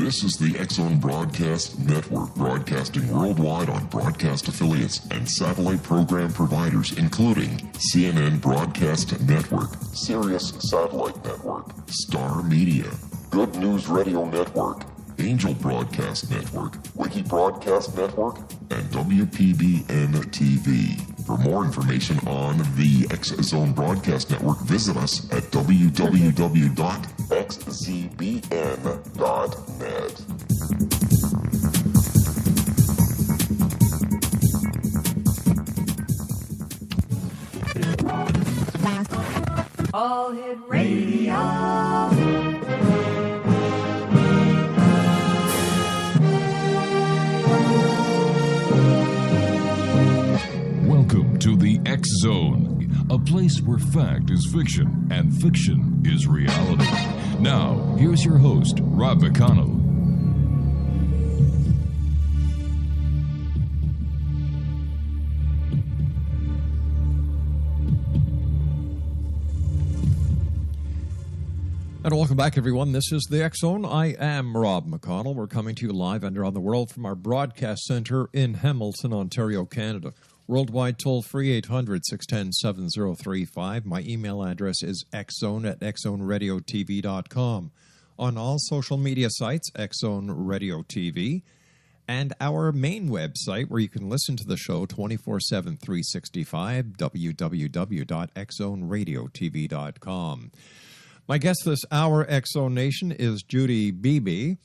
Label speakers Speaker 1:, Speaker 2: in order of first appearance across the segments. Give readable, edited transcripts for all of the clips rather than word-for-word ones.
Speaker 1: This is the X-Zone Broadcast Network, broadcasting worldwide on broadcast affiliates and satellite program providers, including CNN Broadcast Network, Sirius Satellite Network, Star Media, Good News Radio Network, Angel Broadcast Network, Wiki Broadcast Network, and WPBN TV. For more information on the X-Zone Broadcast Network, visit us at www.xzbn.net.
Speaker 2: All Hit Radio.
Speaker 3: Welcome to the X-Zone, a place where fact is fiction and fiction is reality. Now, here's your host, Rob McConnell.
Speaker 4: And welcome back, everyone. This is the X-Zone. I am Rob McConnell. We're coming to you live and around the world from our broadcast center in Hamilton, Ontario, Canada. Worldwide toll-free, 800-610-7035. My email address is xzone@xzoneradiotv.com. On all social media sites, X-Zone Radio TV. And our main website, where you can listen to the show 24/7, 365, www.xzoneradiotv.com. My guest this hour, X-Zone Nation, is Judy BeBee.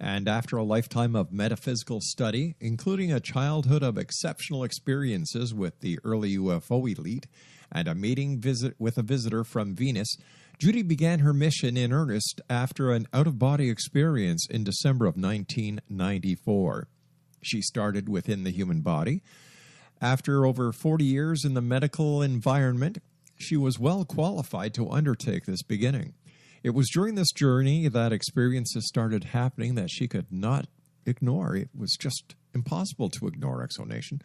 Speaker 4: And after a lifetime of metaphysical study, including a childhood of exceptional experiences with the early UFO elite and a meeting with a visitor from Venus, Judy began her mission in earnest after an out-of-body experience in December of 1994. She started within the human body. After over 40 years in the medical environment, she was well qualified to undertake this beginning. It was during this journey that experiences started happening that she could not ignore. It was just impossible to ignore, Exonation.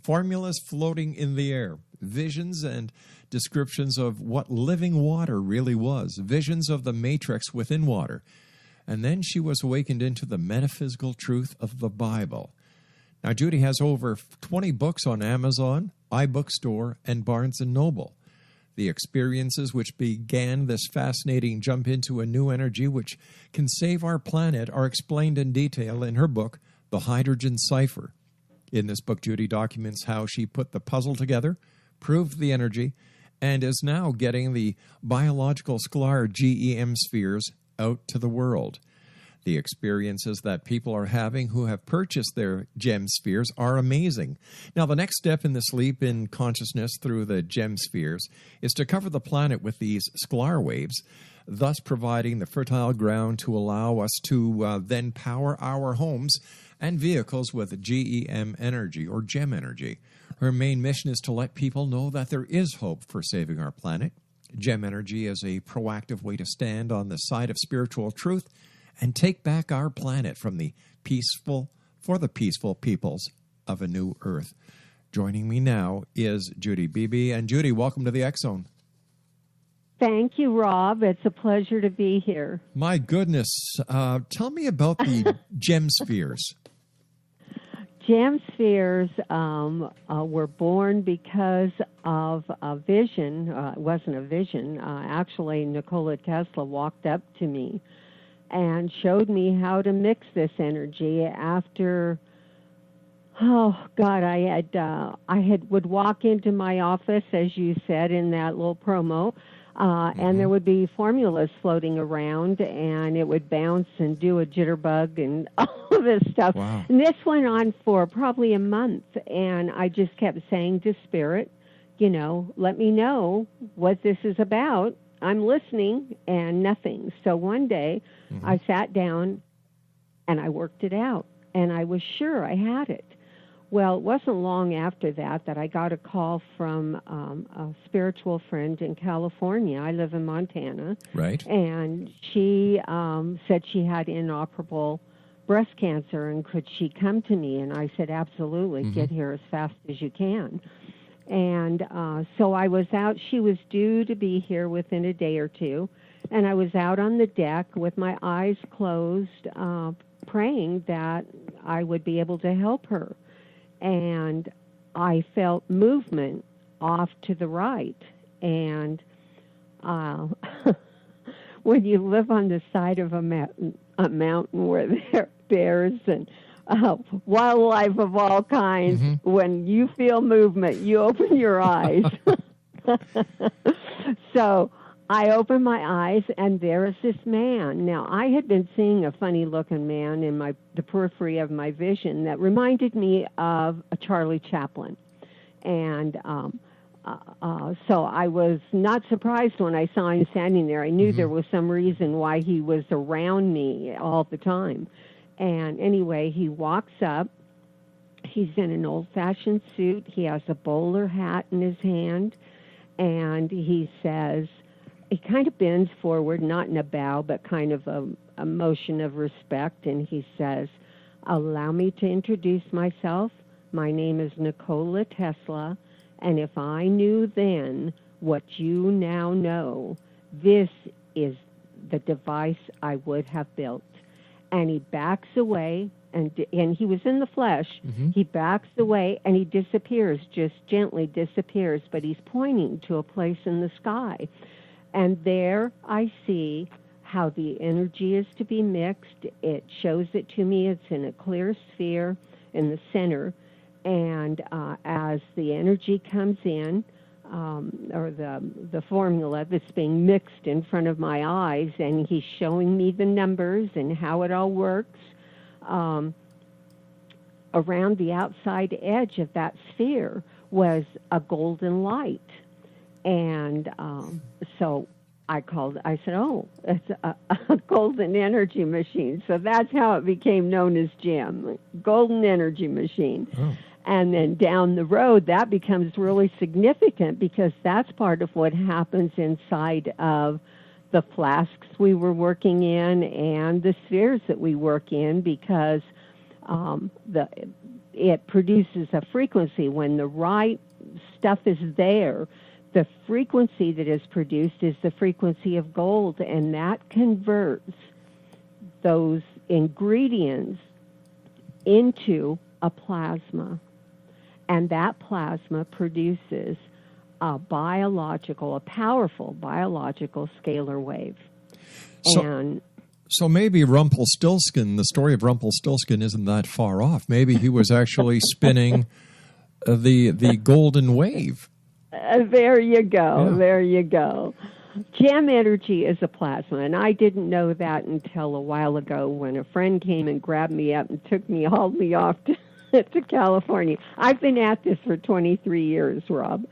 Speaker 4: Formulas floating in the air, visions and descriptions of what living water really was, visions of the matrix within water. And then she was awakened into the metaphysical truth of the Bible. Now, Judy has over 20 books on Amazon, iBookstore, and Barnes & Noble. The experiences which began this fascinating jump into a new energy which can save our planet are explained in detail in her book, The Hydrogen Cipher. In this book, Judy documents how she put the puzzle together, proved the energy, and is now getting the biological scalar GEM spheres out to the world. The experiences that people are having who have purchased their gem spheres are amazing. Now, the next step in this leap in consciousness through the gem spheres is to cover the planet with these scalar waves, thus providing the fertile ground to allow us to then power our homes and vehicles with GEM energy or gem energy. Her main mission is to let people know that there is hope for saving our planet. Gem energy is a proactive way to stand on the side of spiritual truth and take back our planet from the peaceful peoples of a new earth. Joining me now is Judy BeBee. And Judy, welcome to the X-Zone.
Speaker 5: Thank you, Rob. It's a pleasure to be here.
Speaker 4: My goodness. Tell me about the gem spheres.
Speaker 5: Gem spheres were born because of a vision. It wasn't a vision. Actually, Nikola Tesla walked up to me and showed me how to mix this energy after, I would walk into my office, as you said in that little promo, and there would be formulas floating around, and it would bounce and do a jitterbug and all of this stuff.
Speaker 4: Wow.
Speaker 5: And this went on for probably a month, and I just kept saying to Spirit, let me know what this is about. I'm listening, and nothing. So one day, I sat down, and I worked it out, and I was sure I had it. Well, it wasn't long after that I got a call from a spiritual friend in California. I live in Montana.
Speaker 4: Right.
Speaker 5: And she said she had inoperable breast cancer, and could she come to me? And I said, absolutely, get here as fast as you can. And so I was out. She was due to be here within a day or two. And I was out on the deck with my eyes closed, praying that I would be able to help her. And I felt movement off to the right. And when you live on the side of a mountain where there are bears and wildlife of all kinds, when you feel movement, you open your eyes. So I opened my eyes, and there is this man. Now, I had been seeing a funny-looking man in the periphery of my vision that reminded me of a Charlie Chaplin. And so I was not surprised when I saw him standing there. I knew there was some reason why he was around me all the time. And anyway, he walks up. He's in an old-fashioned suit. He has a bowler hat in his hand. And he says, he kind of bends forward, not in a bow, but kind of a motion of respect. And he says, allow me to introduce myself. My name is Nikola Tesla. And if I knew then what you now know, this is the device I would have built. And he backs away, and he was in the flesh. He backs away, and he disappears, just gently disappears, but he's pointing to a place in the sky. And there I see how the energy is to be mixed. It shows it to me. It's in a clear sphere in the center. And as the energy comes in, or the formula that's being mixed in front of my eyes, and he's showing me the numbers and how it all works, around the outside edge of that sphere was a golden light. And so I said, oh, it's a golden energy machine. So that's how it became known as GEM, golden energy machine. Oh. And then down the road, that becomes really significant because that's part of what happens inside of the flasks we were working in and the spheres that we work in, because it produces a frequency. When the right stuff is there, the frequency that is produced is the frequency of gold, and that converts those ingredients into a plasma. And that plasma produces a powerful biological scalar wave.
Speaker 4: So maybe Rumpelstiltskin, the story of Rumpelstiltskin isn't that far off. Maybe he was actually spinning the golden wave.
Speaker 5: There you go. Yeah. There you go. GEM energy is a plasma, and I didn't know that until a while ago when a friend came and grabbed me up and hauled me off to California. I've been at this for 23 years, Rob.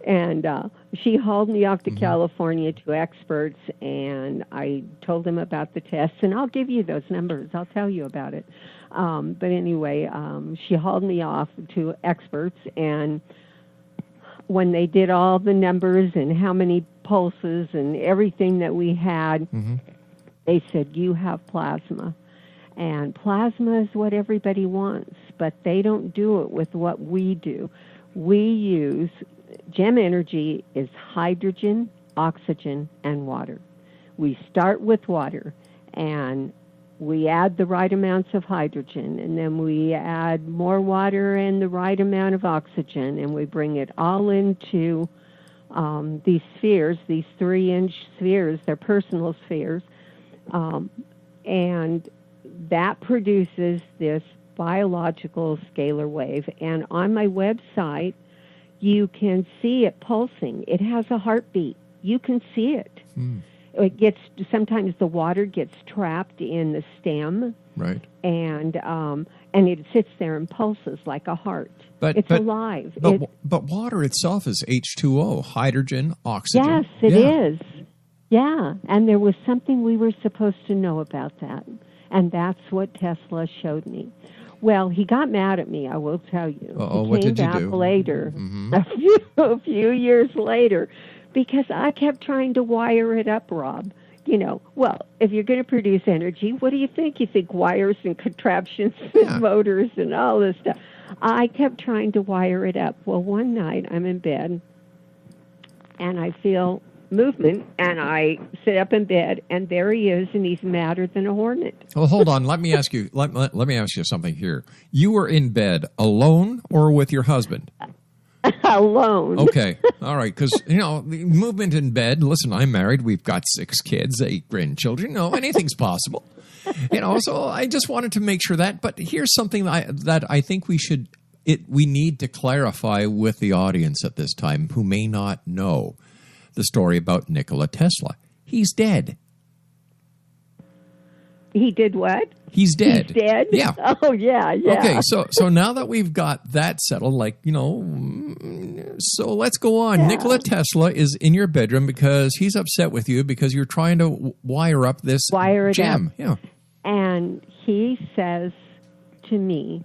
Speaker 5: And she hauled me off to California to experts, and I told them about the tests, and I'll give you those numbers. I'll tell you about it. But anyway, she hauled me off to experts, and when they did all the numbers and how many pulses and everything that we had, they said, you have plasma. And plasma is what everybody wants, but they don't do it with what we do. We use, GEM energy is hydrogen, oxygen, and water. We start with water, and we add the right amounts of hydrogen, and then we add more water and the right amount of oxygen, and we bring it all into these spheres, these 3-inch spheres, they're personal spheres, and that produces this biological scalar wave. And on my website, you can see it pulsing. It has a heartbeat. You can see it. It sometimes the water gets trapped in the stem,
Speaker 4: right?
Speaker 5: And it sits there and pulses like a heart. It's alive.
Speaker 4: But water itself is H2O, hydrogen, oxygen.
Speaker 5: Yes, it is. Yeah, and there was something we were supposed to know about that. And that's what Tesla showed me. Well, he got mad at me, I will tell you.
Speaker 4: What did you do?
Speaker 5: He came back later, a few years later, because I kept trying to wire it up, Rob. You know, well, if you're going to produce energy, what do you think? You think wires and contraptions and motors and all this stuff. I kept trying to wire it up. Well, one night I'm in bed, and I feel movement, and I sit up in bed, and there he is, and he's madder than a hornet.
Speaker 4: Well, hold on. Let me ask you. Let me ask you something here. You were in bed alone or with your husband?
Speaker 5: Alone.
Speaker 4: Okay. All right. Because, the movement in bed, listen, I'm married. We've got 6 kids, 8 grandchildren. Anything's possible. So I just wanted to make sure that. But here's something that I think we need to clarify with the audience at this time who may not know the story about Nikola Tesla. He's dead.
Speaker 5: He did what?
Speaker 4: He's dead.
Speaker 5: He's dead?
Speaker 4: Yeah.
Speaker 5: Oh, yeah.
Speaker 4: Okay, so now that we've got that settled, so let's go on.
Speaker 5: Yeah.
Speaker 4: Nikola Tesla is in your bedroom because he's upset with you because you're trying to wire up this gem.
Speaker 5: Up.
Speaker 4: Yeah.
Speaker 5: And he says to me,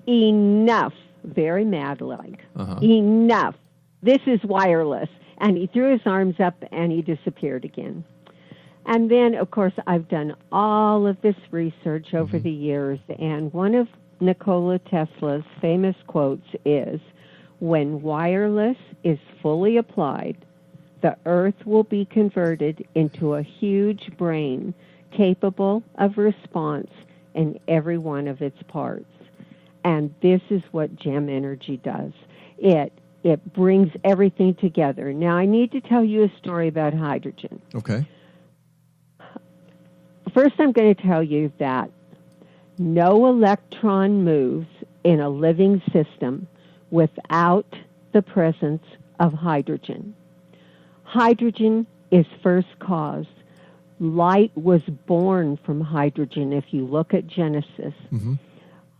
Speaker 5: enough, very mad-like, enough. This is wireless. And he threw his arms up and he disappeared again. And then, of course, I've done all of this research over the years, and one of Nikola Tesla's famous quotes is, when wireless is fully applied, the Earth will be converted into a huge brain capable of response in every one of its parts. And this is what gem energy does. It brings everything together. Now, I need to tell you a story about hydrogen.
Speaker 4: Okay.
Speaker 5: First, I'm going to tell you that no electron moves in a living system without the presence of hydrogen. Hydrogen is first cause. Light was born from hydrogen if you look at Genesis. Mm-hmm.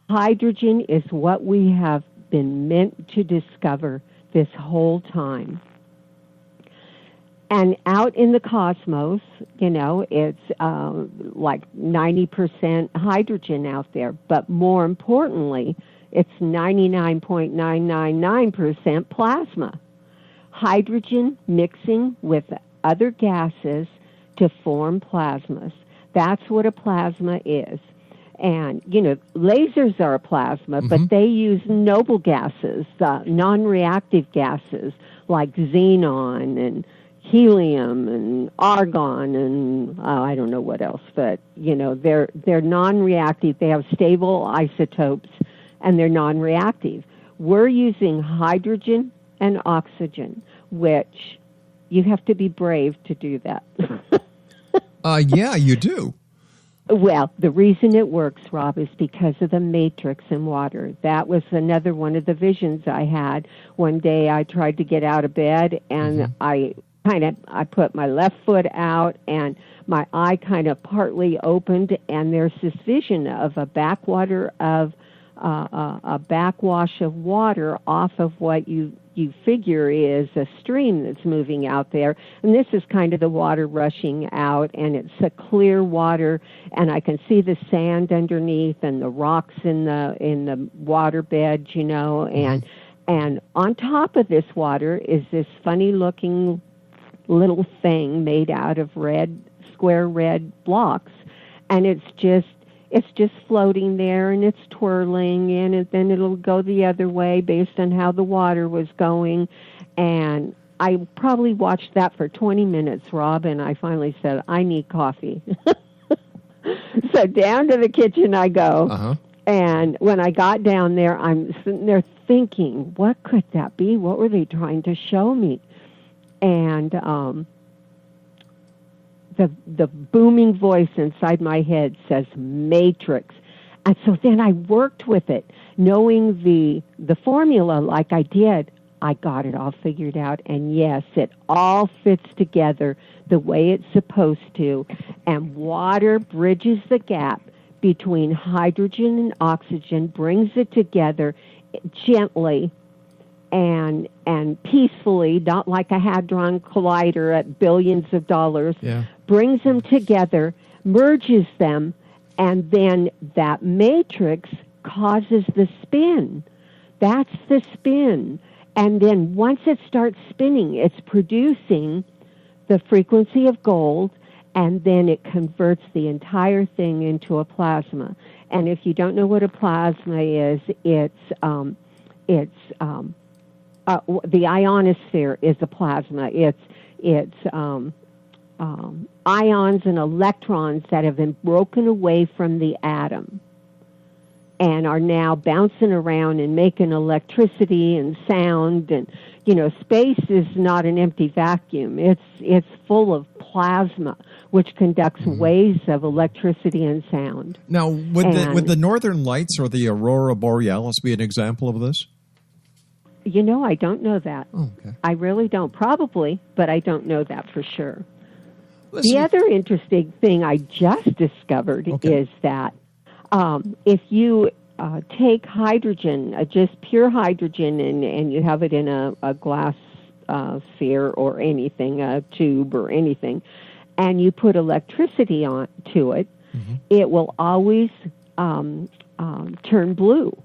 Speaker 5: Hydrogen is what we have been meant to discover this whole time. And out in the cosmos, it's like 90% hydrogen out there. But more importantly, it's 99.999% plasma. Hydrogen mixing with other gases to form plasmas. That's what a plasma is. And, lasers are a plasma, but they use noble gases, non-reactive gases like xenon and helium and argon and I don't know what else, but they're non-reactive. They have stable isotopes and they're non-reactive. We're using hydrogen and oxygen, which you have to be brave to do that.
Speaker 4: Yeah, you do.
Speaker 5: Well, the reason it works, Rob, is because of the matrix in water. That was another one of the visions I had. One day I tried to get out of bed and I put my left foot out and my eye kind of partly opened, and there's this vision of a backwash of water off of what you figure is a stream that's moving out there. And this is kind of the water rushing out, and it's a clear water, and I can see the sand underneath and the rocks in the water bed, and on top of this water is this funny looking little thing made out of square red blocks, and it's just floating there, and it's twirling, and then it'll go the other way based on how the water was going. And I probably watched that for 20 minutes, Rob, and I finally said, I need coffee. So down to the kitchen I go, and when I got down there, I'm sitting there thinking, what could that be? What were they trying to show me? And the booming voice inside my head says matrix. And so then I worked with it, knowing the formula like I did. I got it all figured out, and yes, it all fits together the way it's supposed to, and water bridges the gap between hydrogen and oxygen, brings it together gently and peacefully, not like a hadron collider at billions of dollars, brings them together, merges them, and then that matrix causes the spin. That's the spin. And then once it starts spinning, it's producing the frequency of gold, and then it converts the entire thing into a plasma. And if you don't know what a plasma is, the ionosphere is a plasma. it's ions and electrons that have been broken away from the atom and are now bouncing around and making electricity and sound. And space is not an empty vacuum. It's full of plasma, which conducts waves of electricity and sound.
Speaker 4: Now, would the northern lights or the aurora borealis be an example of this?
Speaker 5: I don't know that.
Speaker 4: Oh, okay.
Speaker 5: I really don't. Probably, but I don't know that for sure.
Speaker 4: Listen.
Speaker 5: The other interesting thing I just discovered is that if you take hydrogen, just pure hydrogen, and you have it in a glass sphere or anything, a tube or anything, and you put electricity onto it, it will always turn blue.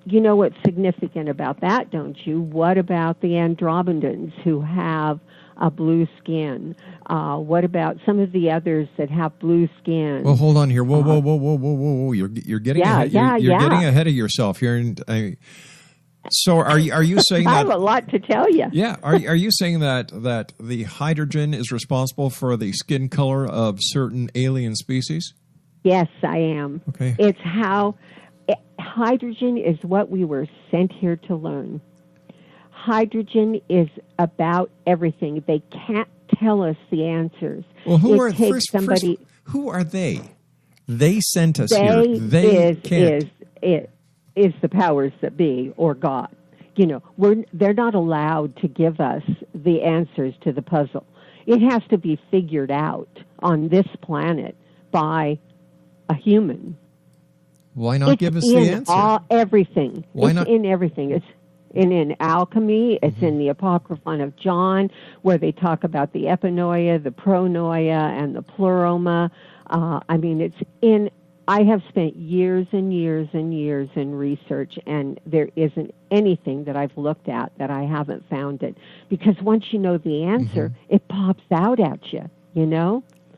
Speaker 5: You know what's significant about that, don't you? What about the Andromedans who have a blue skin? What about some of the others that have blue skin?
Speaker 4: Well, hold on here. Whoa! You're getting ahead. You're getting ahead of yourself here. So are you saying that
Speaker 5: I have a lot to tell you?
Speaker 4: Yeah. Are you saying that the hydrogen is responsible for the skin color of certain alien species?
Speaker 5: Yes, I am.
Speaker 4: Okay.
Speaker 5: It's how hydrogen is what we were sent here to learn. Hydrogen is about everything. They can't tell us the answers.
Speaker 4: Well, who are they? They sent us here.
Speaker 5: Is the powers that be, or God. They're not allowed to give us the answers to the puzzle. It has to be figured out on this planet by a human.
Speaker 4: Why not give us the answer?
Speaker 5: Everything.
Speaker 4: Why not?
Speaker 5: In everything. It's in alchemy. It's in the Apocryphon of John, where they talk about the epinoia, the pronoia, and the pleroma. It's in. I have spent years and years and years in research, and there isn't anything that I've looked at that I haven't found it. Because once you know the answer, it pops out at you.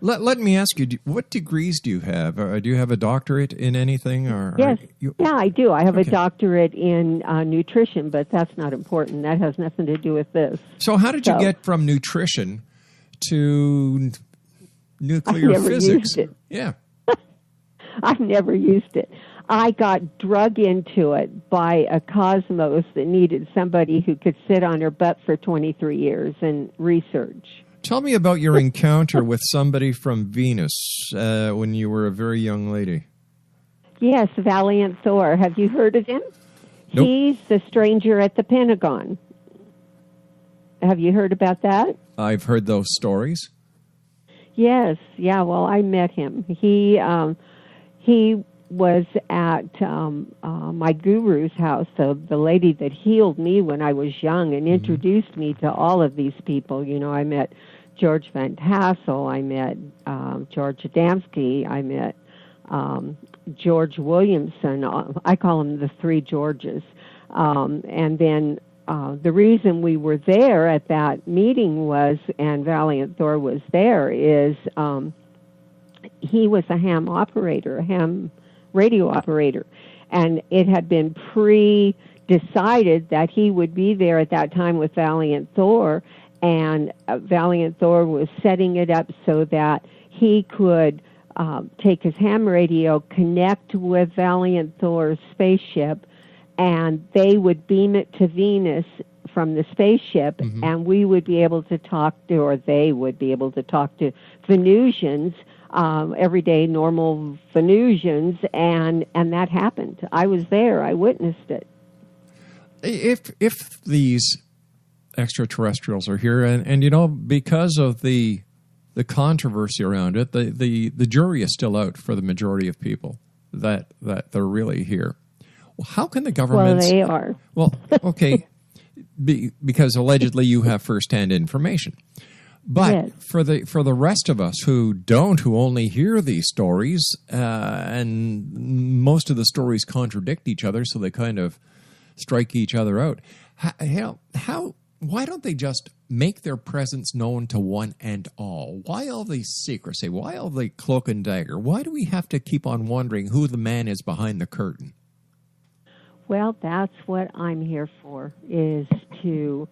Speaker 4: Let me ask you, what degrees do you have? Do you have a doctorate in anything?
Speaker 5: Yes. Yeah, I do. I have a doctorate in nutrition, but that's not important. That has nothing to do with this.
Speaker 4: So how did you get from nutrition to nuclear physics?
Speaker 5: Used it.
Speaker 4: Yeah.
Speaker 5: I've never used it. I got drug into it by a cosmos that needed somebody who could sit on her butt for 23 years and research.
Speaker 4: Tell me about your encounter with somebody from Venus when you were a very young lady.
Speaker 5: Yes, Valiant Thor. Have you heard of him?
Speaker 4: Nope.
Speaker 5: He's the stranger at the Pentagon. Have you heard about that?
Speaker 4: I've heard those stories.
Speaker 5: Yes. Yeah, well, I met him. He was at my guru's house, so the lady that healed me when I was young and introduced me to all of these people. I met George Van Tassel, I met George Adamski, I met George Williamson. I call them the three Georges. And then the reason we were there at that meeting was, and Valiant Thor was there, is he was a ham radio operator, and it had been pre-decided that he would be there at that time with Valiant Thor, and Valiant Thor was setting it up so that he could take his ham radio, connect with Valiant Thor's spaceship, and they would beam it to Venus from the spaceship, and we would be able to talk to, or they would be able to talk to Venusians, everyday normal Venusians, and that happened. I was there. I witnessed it.
Speaker 4: If these extraterrestrials are here, and because of the controversy around it, the jury is still out for the majority of people that they're really here. Well, how can the government?
Speaker 5: Well, they are.
Speaker 4: Well, okay, because allegedly you have firsthand information. But
Speaker 5: yes.
Speaker 4: for the rest of us who don't, who only hear these stories, and most of the stories contradict each other, so they kind of strike each other out. Why don't they just make their presence known to one and all? Why all the secrecy? Why all the cloak and dagger? Why do we have to keep on wondering who the man is behind the curtain?
Speaker 5: Well, that's what I'm here for, is to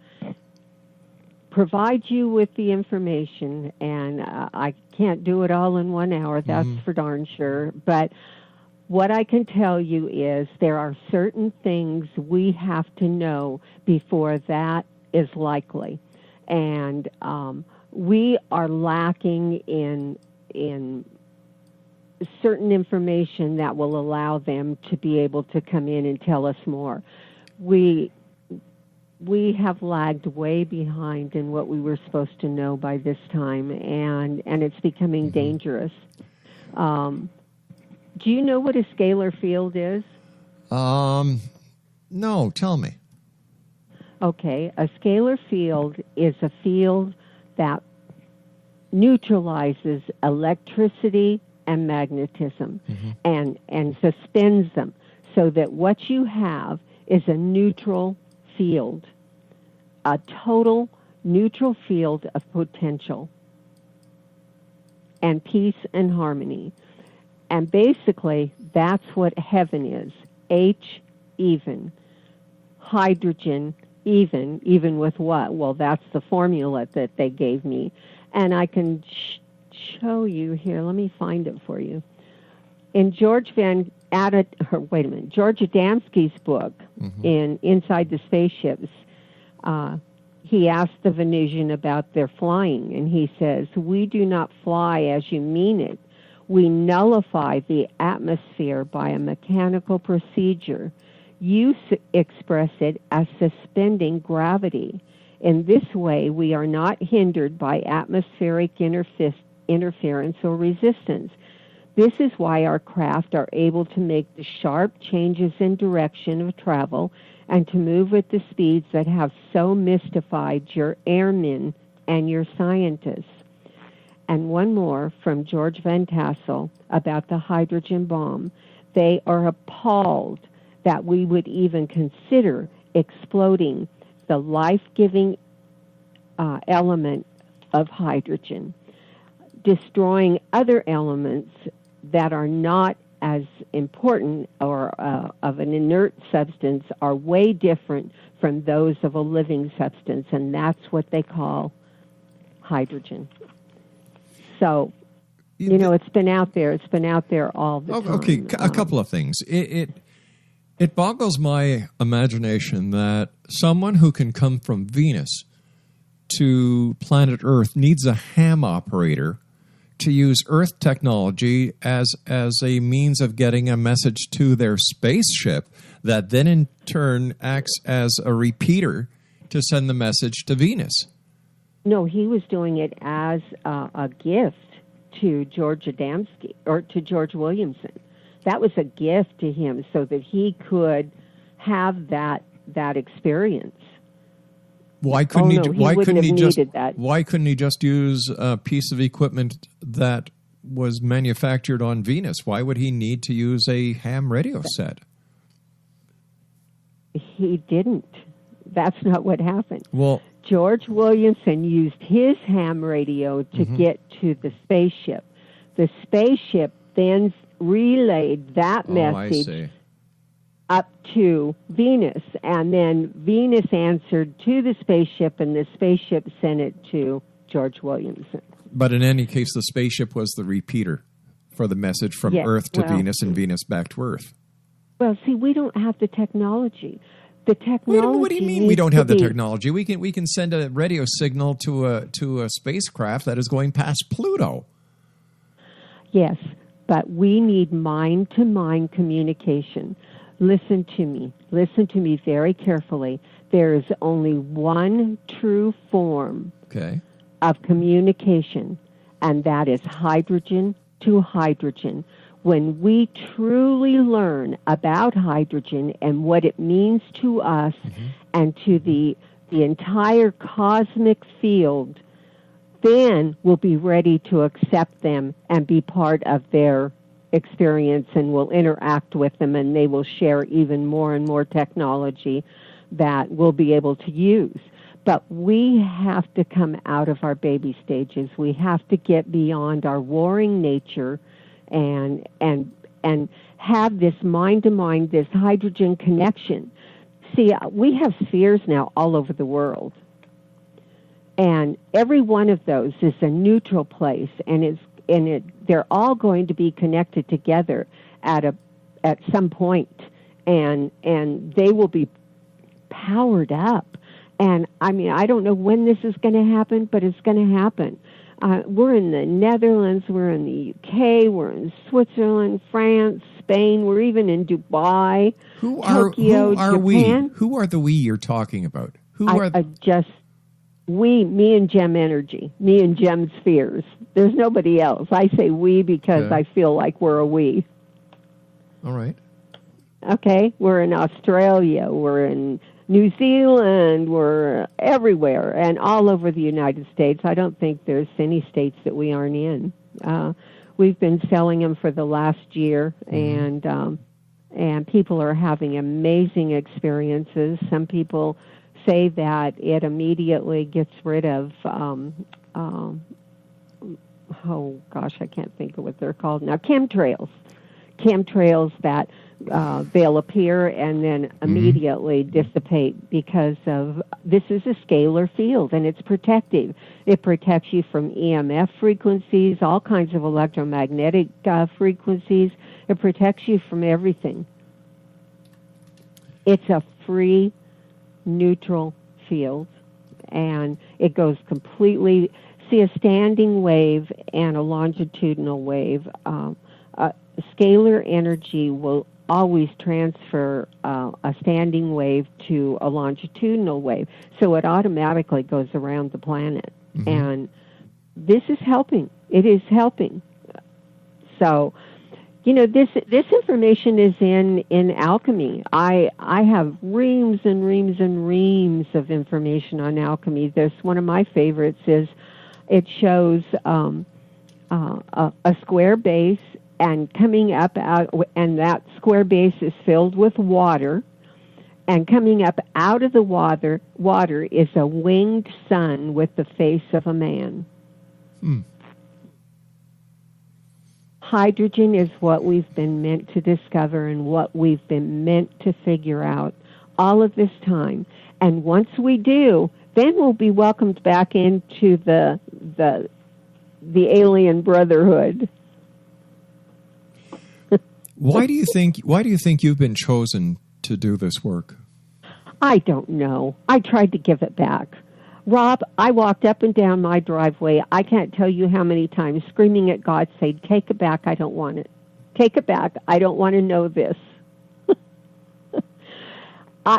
Speaker 5: provide you with the information, and I can't do it all in 1 hour, that's for darn sure. But what I can tell you is there are certain things we have to know before that is likely. And we are lacking in certain information that will allow them to be able to come in and tell us more. We have lagged way behind in what we were supposed to know by this time, and it's becoming dangerous. Do you know what a scalar field is?
Speaker 4: No, tell me.
Speaker 5: Okay, a scalar field is a field that neutralizes electricity and magnetism and suspends them so that what you have is a neutral field, a total neutral field of potential and peace and harmony. And basically, that's what heaven is. H even. Hydrogen even with what? Well, that's the formula that they gave me. And I can show you here. Let me find it for you. In George Adamski's book, in Inside the Spaceships, he asked the Venusian about their flying, and he says, "We do not fly as you mean it. We nullify the atmosphere by a mechanical procedure. You express it as suspending gravity. In this way, we are not hindered by atmospheric interference or resistance. This is why our craft are able to make the sharp changes in direction of travel and to move at the speeds that have so mystified your airmen and your scientists." And one more from George Van Tassel about the hydrogen bomb. They are appalled that we would even consider exploding the life-giving element of hydrogen. Destroying other elements that are not as important or of an inert substance are way different from those of a living substance, and that's what they call hydrogen. So, it's been out there. It's been out there all the time.
Speaker 4: Okay, a couple of things. It boggles my imagination that someone who can come from Venus to planet Earth needs a ham operator to use Earth technology as a means of getting a message to their spaceship that then in turn acts as a repeater to send the message to Venus.
Speaker 5: No, he was doing it as a gift to George Adamski or to George Williamson. That was a gift to him so that he could have that experience.
Speaker 4: Why couldn't
Speaker 5: why couldn't
Speaker 4: he just use a piece of equipment that was manufactured on Venus? Why would he need to use a ham radio set?
Speaker 5: He didn't. That's not what happened.
Speaker 4: Well,
Speaker 5: George Williamson used his ham radio to get to the spaceship. The spaceship then relayed that message up to Venus, and then Venus answered to the spaceship, and the spaceship sent it to George Williamson.
Speaker 4: But in any case, the spaceship was the repeater for the message from Earth to Venus and Venus back to Earth.
Speaker 5: Well, see, we don't have the technology. The technology.
Speaker 4: What do you mean we don't have the technology? We can send a radio signal to a spacecraft that is going past Pluto.
Speaker 5: Yes, but we need mind-to-mind communication. Listen to me. Listen to me very carefully. There is only one true form of communication, and that is hydrogen to hydrogen. When we truly learn about hydrogen and what it means to us and to the entire cosmic field, then we'll be ready to accept them and be part of their experience, and we'll interact with them, and they will share even more and more technology that we'll be able to use. But we have to come out of our baby stages. We have to get beyond our warring nature and have this mind-to-mind, this hydrogen connection. See, we have spheres now all over the world. And every one of those is a neutral place, and they're all going to be connected together at some point, and they will be powered up. And I mean, I don't know when this is going to happen, but it's going to happen. We're in the Netherlands, we're in the UK, we're in Switzerland, France, Spain, we're even in Dubai, Tokyo, Japan.
Speaker 4: We? Who are the we you're talking about?
Speaker 5: Me and Gem Energy, me and Gem Spheres. There's nobody else. I say we because I feel like we're a we.
Speaker 4: All right.
Speaker 5: Okay, we're in Australia, we're in New Zealand, we're everywhere, and all over the United States. I don't think there's any states that we aren't in. We've been selling them for the last year, and people are having amazing experiences. Some people say that it immediately gets rid of, I can't think of what they're called now, chemtrails that they'll appear and then immediately dissipate because of, this is a scalar field and it's protective. It protects you from EMF frequencies, all kinds of electromagnetic frequencies. It protects you from everything. It's a free, neutral field, and it goes completely, see, a standing wave and a longitudinal wave, scalar energy will always transfer a standing wave to a longitudinal wave, so it automatically goes around the planet. And this is helping. It is helping. So, you know, this information is in alchemy. I have reams and reams and reams of information on alchemy. There's one of my favorites is it shows a square base, and coming up out, and that square base is filled with water, and coming up out of the water is a winged sun with the face of a man. Hydrogen is what we've been meant to discover and what we've been meant to figure out all of this time. And once we do, then we'll be welcomed back into the alien brotherhood.
Speaker 4: Why do you think you've been chosen to do this work?
Speaker 5: I don't know. I tried to give it back. Rob, I walked up and down my driveway, I can't tell you how many times, screaming at God, saying, take it back, I don't want it. Take it back, I don't want to know this.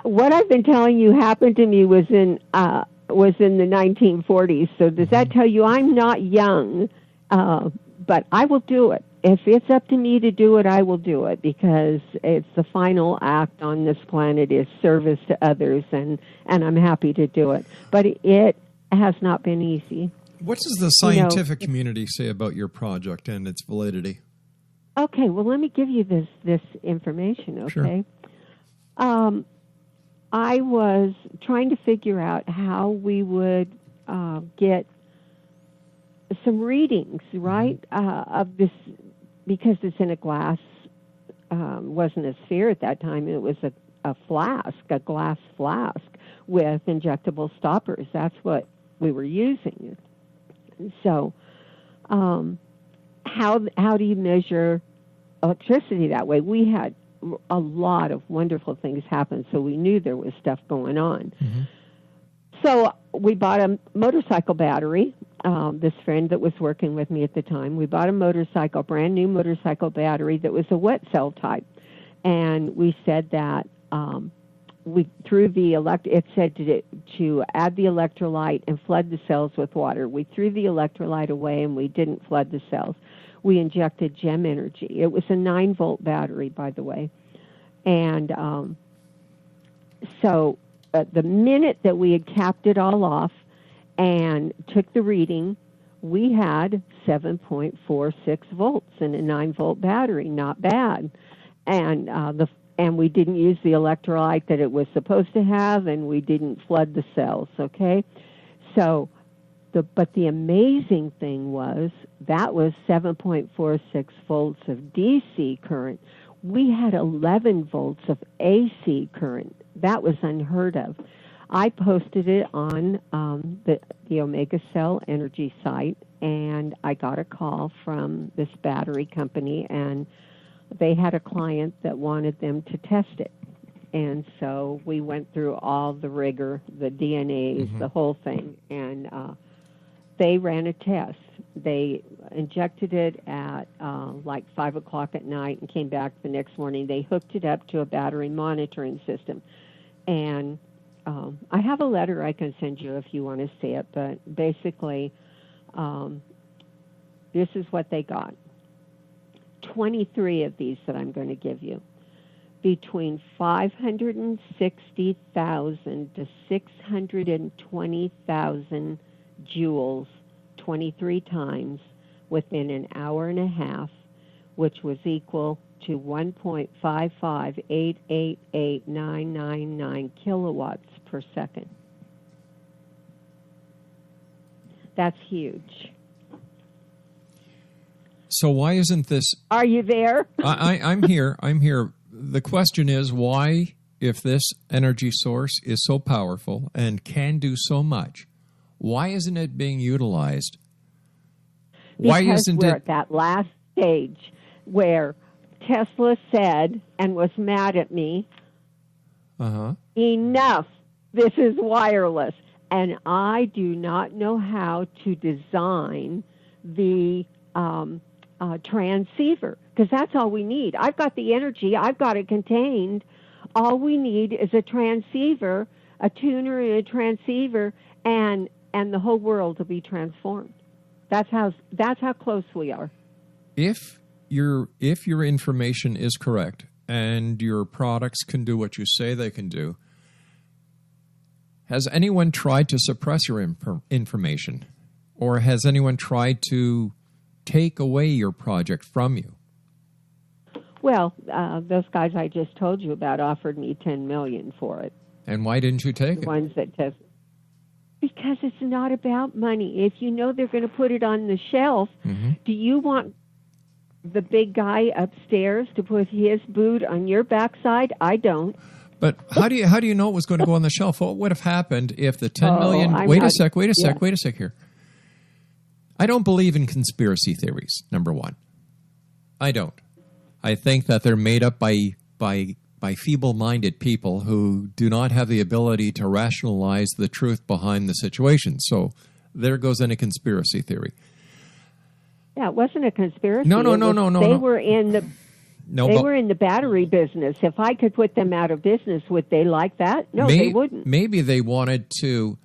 Speaker 5: What I've been telling you happened to me was in the 1940s, so does that tell you I'm not young, but I will do it. If it's up to me to do it, I will do it, because it's the final act on this planet is service to others, and I'm happy to do it. But it has not been easy.
Speaker 4: What does the scientific community say about your project and its validity?
Speaker 5: Okay, well, let me give you this information, okay? Sure. I was trying to figure out how we would get some readings, right, of this, because it's in a glass, wasn't a sphere at that time, it was a flask, a glass flask with injectable stoppers. That's what we were using. So how do you measure electricity that way? We had a lot of wonderful things happen, so we knew there was stuff going on. So we bought a motorcycle battery. This friend that was working with me at the time, we bought a brand new motorcycle battery that was a wet cell type. And we said that it said to add the electrolyte and flood the cells with water. We threw the electrolyte away and we didn't flood the cells. We injected gem energy. It was a 9-volt battery, by the way. And so the minute that we had capped it all off and took the reading, we had 7.46 volts in a 9-volt battery. Not bad. And we didn't use the electrolyte that it was supposed to have, and we didn't flood the cells, okay? So, but the amazing thing was that was 7.46 volts of DC current. We had 11 volts of AC current. That was unheard of. I posted it on the Omega Cell Energy site, and I got a call from this battery company, and they had a client that wanted them to test it. And so we went through all the rigor, the DNAs, the whole thing, and they ran a test. They injected it at like 5 o'clock at night and came back the next morning. They hooked it up to a battery monitoring system. And I have a letter I can send you if you want to see it, but basically this is what they got. 23 of these that I'm going to give you. Between 560,000 to 620,000 joules 23 times within an hour and a half, which was equal to 1.55888,999 kilowatts per second. That's huge.
Speaker 4: So why isn't this...
Speaker 5: Are you there?
Speaker 4: I'm here. I'm here. The question is, why, if this energy source is so powerful and can do so much, why isn't it being utilized? Why
Speaker 5: because
Speaker 4: isn't
Speaker 5: we're
Speaker 4: it...
Speaker 5: at that last stage where Tesla said and was mad at me, enough, this is wireless. And I do not know how to design the transceiver, because that's all we need. I've got the energy. I've got it contained. All we need is a transceiver, a tuner and a transceiver, and the whole world will be transformed. That's how close we are.
Speaker 4: If your information is correct and your products can do what you say they can do, has anyone tried to suppress your information? Or has anyone tried to take away your project from you?
Speaker 5: Well, those guys I just told you about offered me $10 million for it.
Speaker 4: And why didn't you take it?
Speaker 5: The ones that test. Because it's not about money. If you know they're going to put it on the shelf, do you want the big guy upstairs to put his boot on your backside? I don't.
Speaker 4: But how do you know it was going to go on the shelf? What would have happened if the 10 million... Wait a sec here. I don't believe in conspiracy theories, number one. I don't. I think that they're made up by feeble-minded people who do not have the ability to rationalize the truth behind the situation. So there goes any conspiracy theory.
Speaker 5: Yeah, it wasn't a conspiracy.
Speaker 4: No.
Speaker 5: They were in the were in the battery business. If I could put them out of business, would they like that? No, they wouldn't. Maybe
Speaker 4: they wanted to.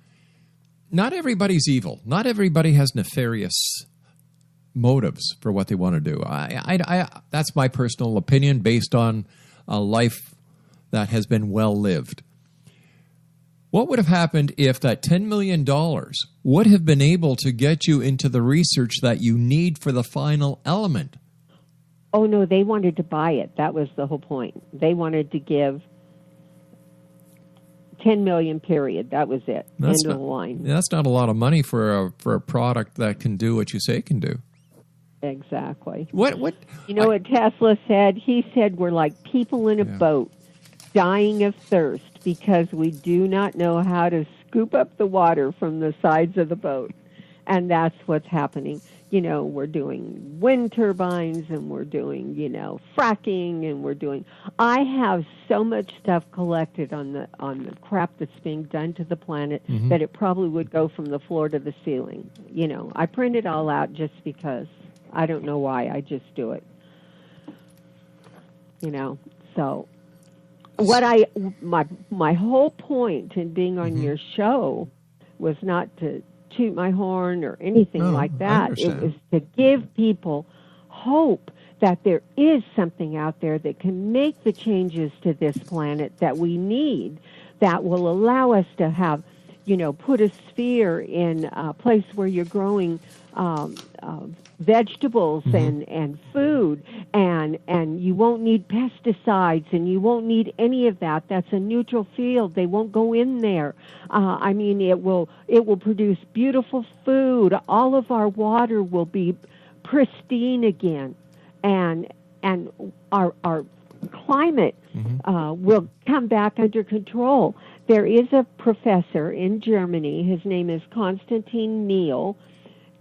Speaker 4: Not everybody's evil. Not everybody has nefarious motives for what they want to do. I that's my personal opinion based on a life that has been well lived. What would have happened if that $10 million would have been able to get you into the research that you need for the final element?
Speaker 5: Oh, no, they wanted to buy it. That was the whole point. They wanted to give $10 million, period. That was it. End of the line.
Speaker 4: That's not a lot of money for a product that can do what you say it can do.
Speaker 5: Exactly.
Speaker 4: What?
Speaker 5: You know what Tesla said? He said we're like people in a boat dying of thirst because we do not know how to scoop up the water from the sides of the boat. And that's what's happening. You know, we're doing wind turbines and we're doing, fracking and we're doing... I have so much stuff collected on the crap that's being done to the planet that it probably would go from the floor to the ceiling. I print it all out just because. I don't know why. I just do it. So my whole point in being on your show was not to toot my horn or anything like that. It was to give people hope that there is something out there that can make the changes to this planet that we need, that will allow us to have, put a sphere in a place where you're growing vegetables and food, and you won't need pesticides and you won't need any of that. That's a neutral field. They won't go in there. It will produce beautiful food. All of our water will be pristine again, and our climate will come back under control. There is a professor in Germany. His name is Konstantin Neal,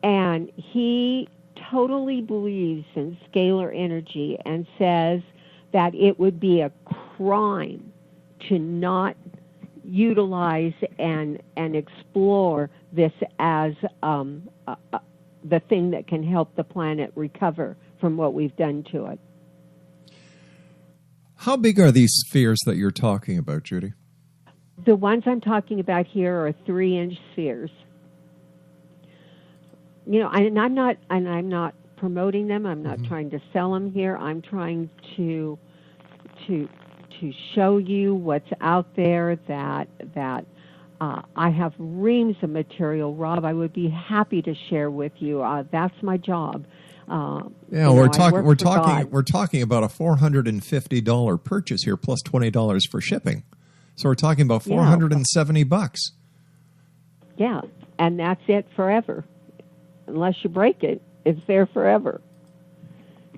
Speaker 5: and he totally believes in scalar energy and says that it would be a crime to not utilize and explore this as the thing that can help the planet recover from what we've done to it.
Speaker 4: How big are these spheres that you're talking about, Judy?
Speaker 5: The ones I'm talking about here are 3-inch spheres. You know, and I'm not promoting them. I'm not trying to sell them here. I'm trying to show you what's out there. That I have reams of material, Rob. I would be happy to share with you. That's my job.
Speaker 4: We're talking about a $450 purchase here plus $20 for shipping. So we're talking about $470.
Speaker 5: Yeah, and that's it forever. Unless you break it, it's there forever.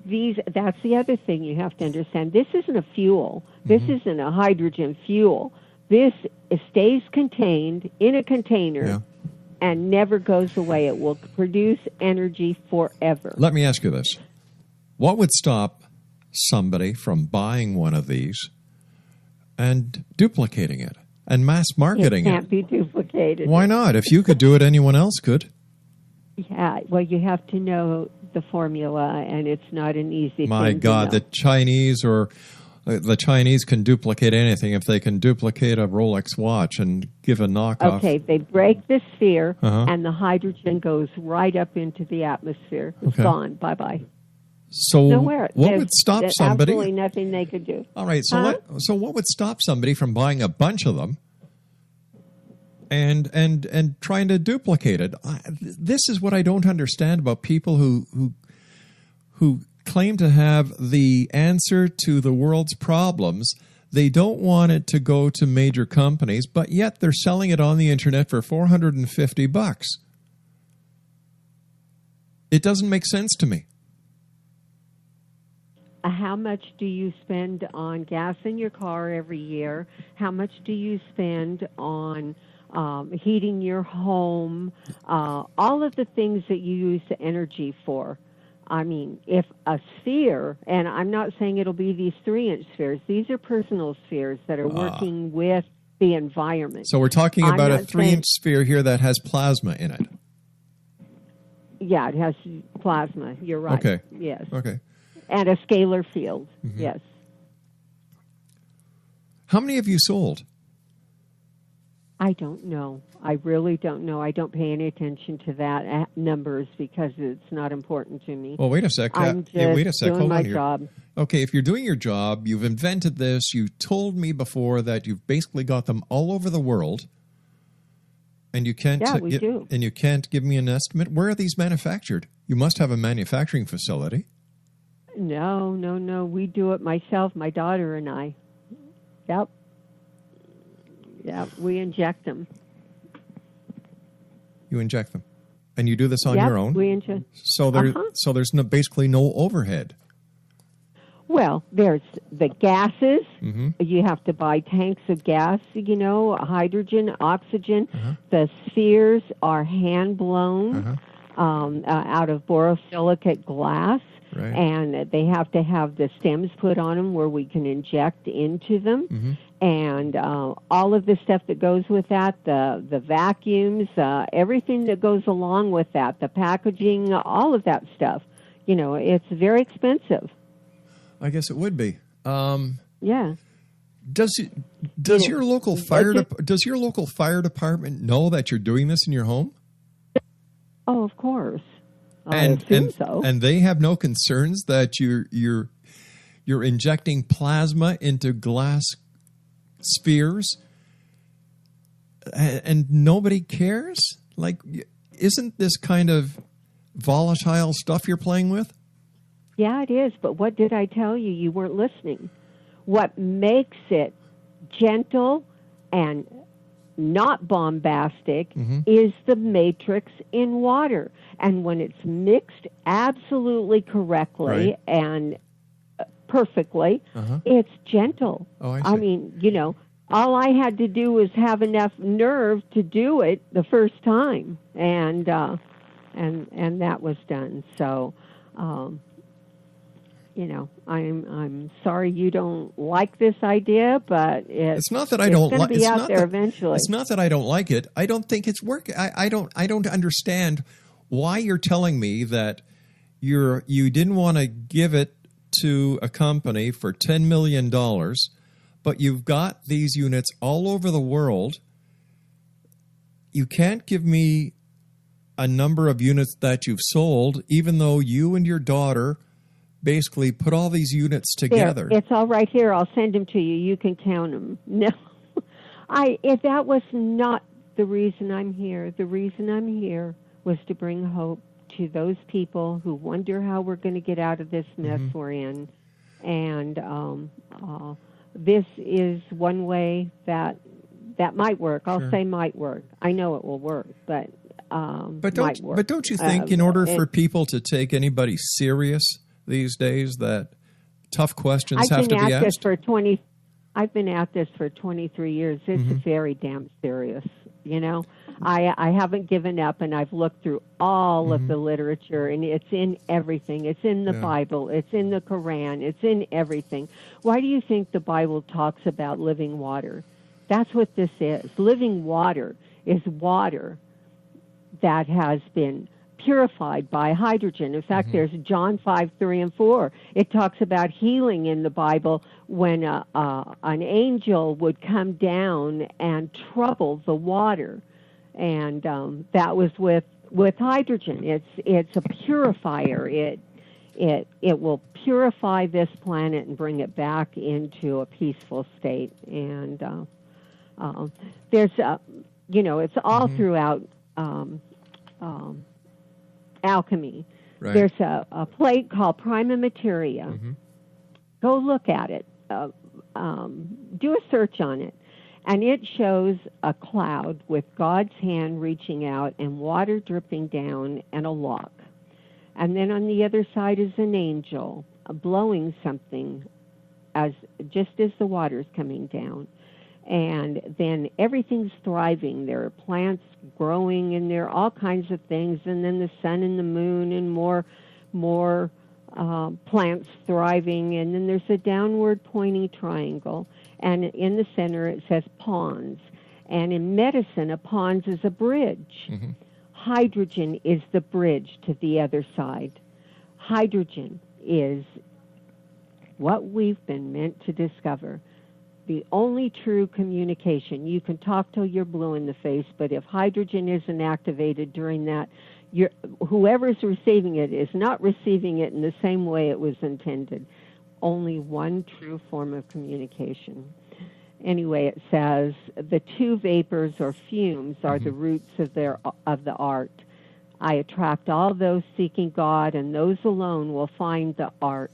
Speaker 5: That's the other thing you have to understand. This isn't a fuel. This isn't a hydrogen fuel. This stays contained in a container and never goes away. It will produce energy forever.
Speaker 4: Let me ask you this. What would stop somebody from buying one of these and duplicating it and mass marketing it?
Speaker 5: It can't be duplicated.
Speaker 4: Why not? If you could do it, anyone else could.
Speaker 5: Yeah, well, you have to know the formula, and it's not an easy thing.
Speaker 4: My God, the Chinese can duplicate anything. If they can duplicate a Rolex watch and give a knockoff.
Speaker 5: Okay, they break the sphere, and the hydrogen goes right up into the atmosphere. It's gone. Bye-bye.
Speaker 4: So
Speaker 5: nowhere.
Speaker 4: What would stop somebody?
Speaker 5: Absolutely nothing they could do.
Speaker 4: All right, so what would stop somebody from buying a bunch of them and trying to duplicate it? This is what I don't understand about people who claim to have the answer to the world's problems. They don't want it to go to major companies, but yet they're selling it on the internet for $450. It doesn't make sense to me.
Speaker 5: How much do you spend on gas in your car every year? How much do you spend on heating your home? All of the things that you use the energy for. I mean, if a sphere, and I'm not saying it'll be these 3-inch spheres, these are personal spheres that are working with the environment.
Speaker 4: So we're talking about a 3-inch sphere here that has plasma in it.
Speaker 5: Yeah, it has plasma. You're right.
Speaker 4: Okay.
Speaker 5: Yes.
Speaker 4: Okay.
Speaker 5: And a scalar field. Yes.
Speaker 4: How many have you sold?
Speaker 5: I don't know. I really don't know. I don't pay any attention to that numbers because it's not important to me.
Speaker 4: Well, wait a sec.
Speaker 5: I'm just
Speaker 4: Hold
Speaker 5: doing my
Speaker 4: on here.
Speaker 5: job.
Speaker 4: Okay, if you're doing your job, you've invented this. You told me before that you've basically got them all over the world, and you can't.
Speaker 5: Do.
Speaker 4: And you can't give me an estimate. Where are these manufactured? You must have a manufacturing facility.
Speaker 5: No. We do it myself, my daughter and I. Yep. We inject them.
Speaker 4: You inject them, and you do this on your own.
Speaker 5: We inject.
Speaker 4: So there's basically no overhead.
Speaker 5: Well, there's the gases. You have to buy tanks of gas. Hydrogen, oxygen. The spheres are hand blown out of borosilicate glass.
Speaker 4: Right.
Speaker 5: And they have to have the stems put on them where we can inject into them. And all of the stuff that goes with that, the vacuums, everything that goes along with that, the packaging, all of that stuff, it's very expensive.
Speaker 4: I guess it would be.
Speaker 5: Yeah.
Speaker 4: Does your local fire department know that you're doing this in your home?
Speaker 5: Oh, of course.
Speaker 4: And
Speaker 5: so.
Speaker 4: And they have no concerns that you're injecting plasma into glass spheres, and nobody cares? Like, isn't this kind of volatile stuff you're playing with?
Speaker 5: Yeah, it is. But what did I tell you? You weren't listening. What makes it gentle and not bombastic is the matrix in water. And when it's mixed absolutely correctly and perfectly, it's gentle.
Speaker 4: Oh, I see.
Speaker 5: I mean, all I had to do was have enough nerve to do it the first time, and that was done. So, I'm sorry you don't like this idea, but
Speaker 4: it's not that I don't like it.
Speaker 5: It's going to be out there eventually.
Speaker 4: It's not that I don't like it. I don't think it's working. I don't understand why you're telling me that you didn't want to give it to a company for $10 million, but you've got these units all over the world. You can't give me a number of units that you've sold, even though you and your daughter basically put all these units together.
Speaker 5: It's all right here. I'll send them to you. You can count them. No, if that was not the reason I'm here. The reason I'm here was to bring hope to those people who wonder how we're going to get out of this mess we're in. And this is one way that might work. I'll say might work. I know it will work, but might work.
Speaker 4: But don't you think in order for people to take anybody serious these days that tough questions have to be asked?
Speaker 5: I've been at this for 23 years. It's very damn serious, I haven't given up, and I've looked through all of the literature, and it's in everything. It's in the Bible. It's in the Quran. It's in everything. Why do you think the Bible talks about living water? That's what this is. Living water is water that has been purified by hydrogen. In fact, there's John 5:3-4. It talks about healing in the Bible when an angel would come down and trouble the water, and that was with hydrogen. It's a purifier. It will purify this planet and bring it back into a peaceful state. And there's it's all throughout alchemy.
Speaker 4: Right.
Speaker 5: There's a plate called Prima Materia. Go look at it. Do a search on it. And it shows a cloud with God's hand reaching out and water dripping down and a lock. And then on the other side is an angel blowing something just as the water's coming down. And then everything's thriving. There are plants growing, and there are all kinds of things. And then the sun and the moon, and more plants thriving. And then there's a downward pointing triangle. And in the center it says pawns. And in medicine, a pawns is a bridge. Hydrogen is the bridge to the other side. Hydrogen is what we've been meant to discover. The only true communication. You can talk till you're blue in the face, but if hydrogen isn't activated during that, whoever's receiving it is not receiving it in the same way it was intended. Only one true form of communication. Anyway, it says the two vapors or fumes are the roots of the art. I attract all those seeking God, and those alone will find the art.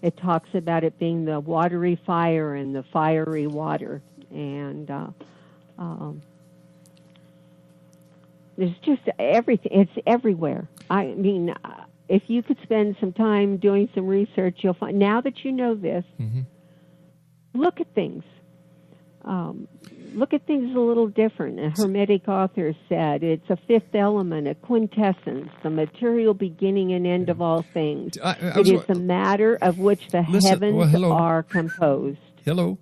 Speaker 5: It talks about it being the watery fire and the fiery water. And there's just everything. It's everywhere. I mean, if you could spend some time doing some research, you'll find, now that you know this, look at things. Look at things a little different. A Hermetic author said it's a fifth element, a quintessence, the material beginning and end of all things. It is the matter of which the heavens are composed.
Speaker 4: Hello.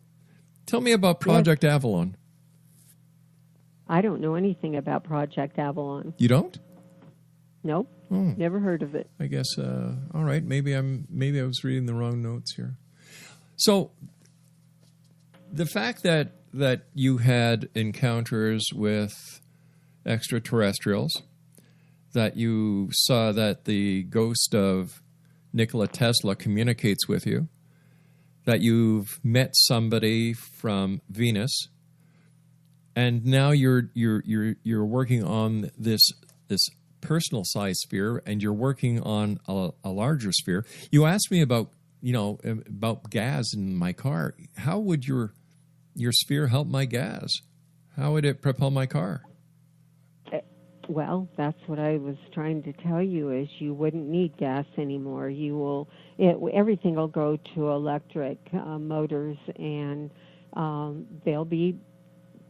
Speaker 4: Tell me about Project Avalon.
Speaker 5: I don't know anything about Project Avalon.
Speaker 4: You don't?
Speaker 5: Nope. Never heard of it.
Speaker 4: I guess, all right, maybe I was reading the wrong notes here. So the fact that you had encounters with extraterrestrials, that you saw that the ghost of Nikola Tesla communicates with you, that you've met somebody from Venus, and now you're working on this personal size sphere, and you're working on a larger sphere. You asked me about gas in my car. How would your sphere help my gas? How would it propel my car?
Speaker 5: Well, that's what I was trying to tell you, is you wouldn't need gas anymore. Everything will go to electric motors, and they'll be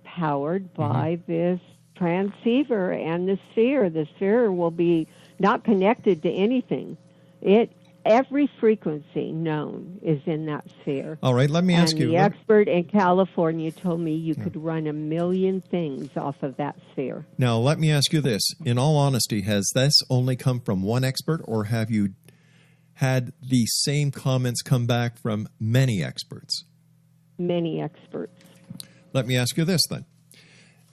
Speaker 5: powered by this transceiver and the sphere. The sphere will be not connected to anything. Every frequency known is in that sphere.
Speaker 4: All right, let me ask you.
Speaker 5: The expert in California told me you could run 1 million things off of that sphere.
Speaker 4: Now, let me ask you this. In all honesty, has this only come from one expert, or have you had the same comments come back from many experts?
Speaker 5: Many experts.
Speaker 4: Let me ask you this then.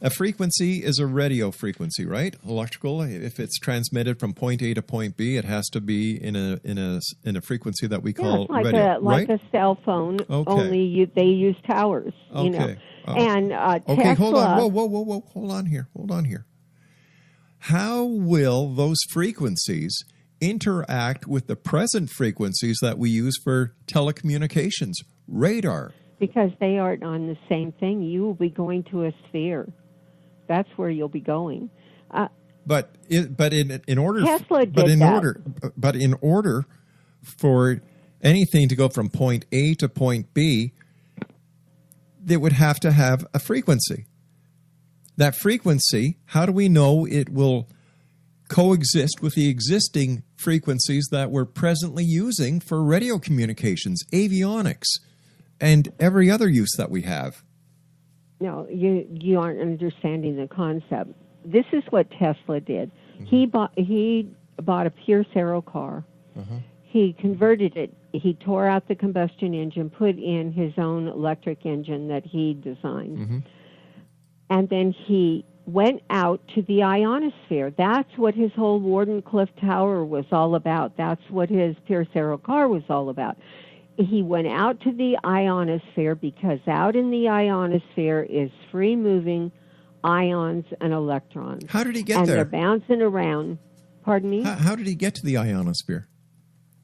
Speaker 4: A frequency is a radio frequency, right? Electrical. If it's transmitted from point A to point B, it has to be in a frequency that we call
Speaker 5: it's like
Speaker 4: radio,
Speaker 5: like
Speaker 4: right?
Speaker 5: a cell phone.
Speaker 4: Okay.
Speaker 5: Only they use towers.
Speaker 4: Okay.
Speaker 5: You know. And
Speaker 4: okay,
Speaker 5: Tesla,
Speaker 4: hold on. Whoa. Hold on here. How will those frequencies interact with the present frequencies that we use for telecommunications, radar?
Speaker 5: Because they aren't on the same thing. You will be going to a sphere. That's where you'll be going.
Speaker 4: But in order
Speaker 5: Tesla did
Speaker 4: but in order for anything to go from point A to point B, they would have to have a frequency. That frequency, how do we know it will coexist with the existing frequencies that we're presently using for radio communications, avionics, and every other use that we have?
Speaker 5: No, you aren't understanding the concept. This is what Tesla did. He bought a pure Cero car. He converted it. He tore out the combustion engine, put in his own electric engine that he designed. And then he went out to the ionosphere. That's what his whole Wardenclyffe Tower was all about. That's what his pure Cero car was all about. He went out to the ionosphere because out in the ionosphere is free-moving ions and electrons.
Speaker 4: How did he get
Speaker 5: there?
Speaker 4: there?
Speaker 5: And they're bouncing around. Pardon me?
Speaker 4: How did he get to the ionosphere?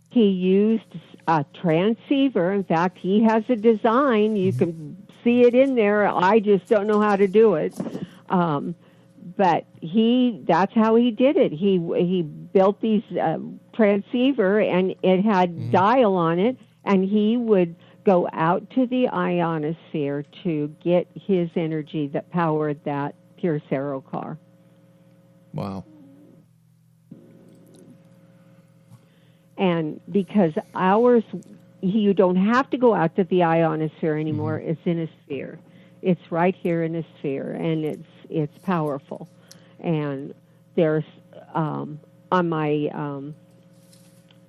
Speaker 5: He used a transceiver. In fact, he has a design. You can see it in there. I just don't know how to do it. But that's how he did it. He built these transceiver, and it had dial on it. And he would go out to the ionosphere to get his energy that powered that pure Cero car.
Speaker 4: Wow.
Speaker 5: And because you don't have to go out to the ionosphere anymore. It's in a sphere. It's right here in a sphere, and it's powerful. And there's on my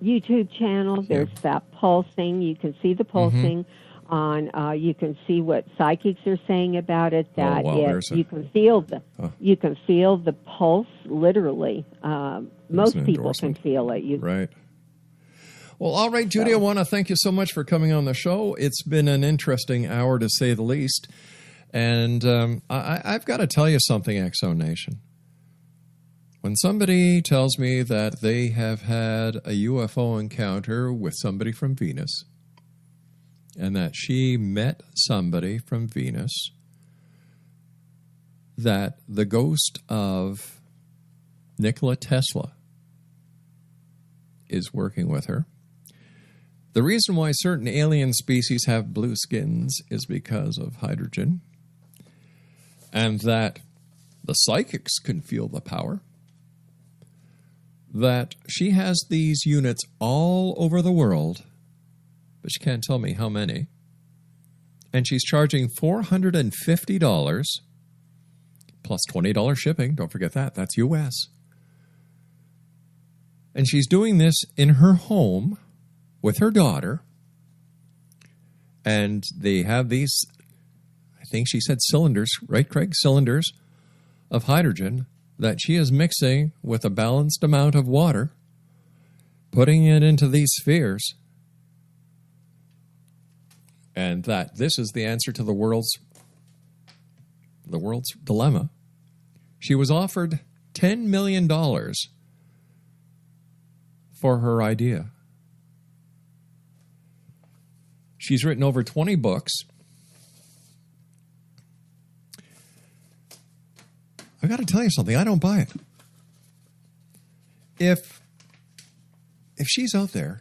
Speaker 5: YouTube channel, there's that pulsing. You can see the pulsing on. You can see what psychics are saying about it. That you can feel the pulse literally. Most people can feel it.
Speaker 4: Right. Well, all right, Judy. I want to thank you so much for coming on the show. It's been an interesting hour, to say the least. And I've got to tell you something, Exo Nation. When somebody tells me that they have had a UFO encounter with somebody from Venus, and that she met somebody from Venus, that the ghost of Nikola Tesla is working with her. The reason why certain alien species have blue skins is because of hydrogen, and that the psychics can feel the power. That she has these units all over the world, but she can't tell me how many. And she's charging $450 plus $20 shipping. Don't forget that. That's U.S. And she's doing this in her home with her daughter. And they have these, I think she said cylinders, right, Craig? Cylinders of hydrogen that she is mixing with a balanced amount of water, putting it into these spheres, and that this is the answer to the world's dilemma. She was offered $10 million for her idea. She's written over 20 books. I got to tell you something. I don't buy it. If she's out there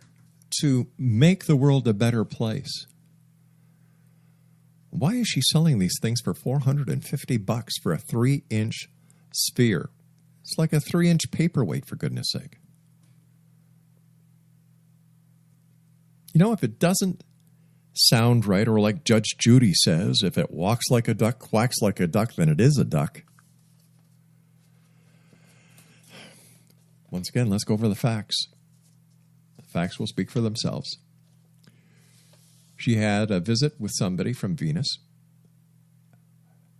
Speaker 4: to make the world a better place, Why is she selling these things for $450 for a 3-inch sphere? It's like a 3-inch paperweight, for goodness sake. You know, if it doesn't sound right, or like Judge Judy says, if it walks like a duck, quacks like a duck, then it is a duck. Once again, let's go over the facts. The facts will speak for themselves. She had a visit with somebody from Venus,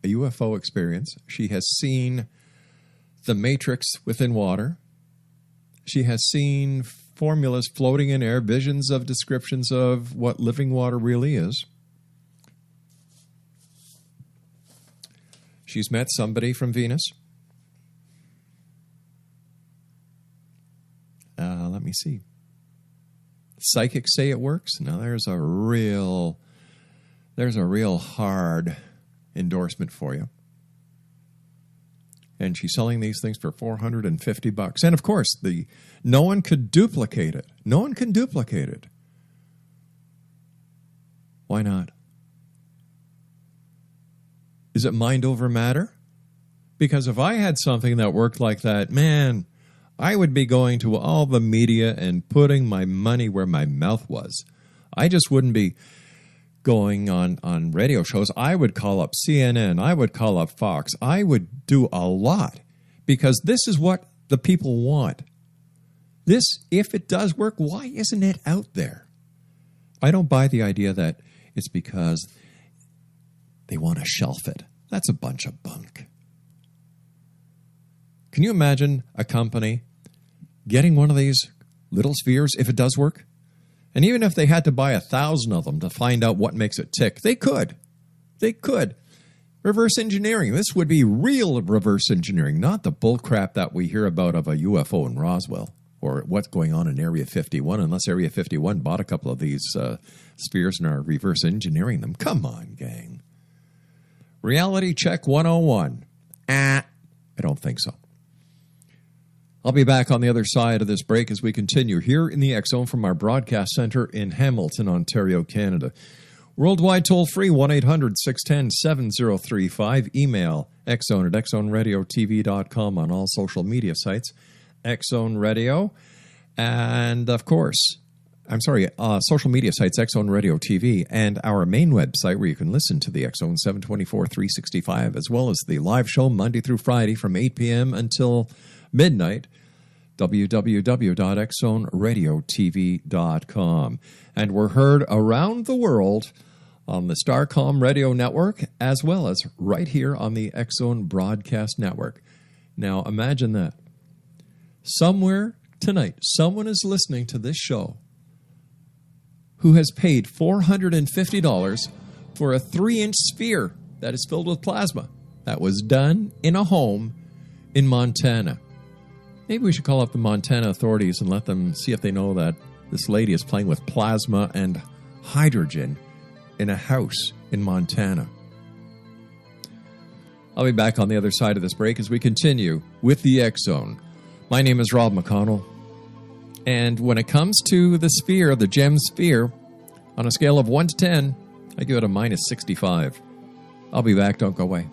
Speaker 4: a UFO experience. She has seen the matrix within water. She has seen formulas floating in air, visions of descriptions of what living water really is. She's met somebody from Venus. Let me see. Psychics say it works. Now there's a real hard endorsement for you. And she's selling these things for $450. And of course, no one could duplicate it. No one can duplicate it. Why not? Is it mind over matter? Because if I had something that worked like that, man, I would be going to all the media and putting my money where my mouth was. I just wouldn't be going on radio shows. I would call up CNN. I would call up Fox. I would do a lot because this is what the people want. This, if it does work, why isn't it out there? I don't buy the idea that it's because they want to shelf it. That's a bunch of bunk. Can you imagine a company getting one of these little spheres if it does work? And even if they had to buy 1,000 of them to find out what makes it tick, they could. They could. Reverse engineering. This would be real reverse engineering, not the bullcrap that we hear about of a UFO in Roswell or what's going on in Area 51, unless Area 51 bought a couple of these spheres and are reverse engineering them. Come on, gang. Reality check 101. I don't think so. I'll be back on the other side of this break as we continue here in the X Zone from our broadcast center in Hamilton, Ontario, Canada. Worldwide toll-free, 1-800-610-7035. Email xzone@xzoneradiotv.com, on all social media sites, X Zone Radio. And, of course, social media sites, X Zone Radio TV, and our main website where you can listen to the X Zone 724, 365, as well as the live show Monday through Friday from 8 p.m. until midnight, www.xzoneradiotv.com. And we're heard around the world on the Starcom Radio Network, as well as right here on the X Zone Broadcast Network. Now, imagine that. Somewhere tonight, someone is listening to this show who has paid $450 for a 3-inch sphere that is filled with plasma that was done in a home in Montana. Maybe we should call up the Montana authorities and let them see if they know that this lady is playing with plasma and hydrogen in a house in Montana. I'll be back on the other side of this break as we continue with the X Zone. My name is Rob McConnell. And when it comes to the sphere, the gem sphere, on a scale of 1 to 10, I give it a -65. I'll be back. Don't go away.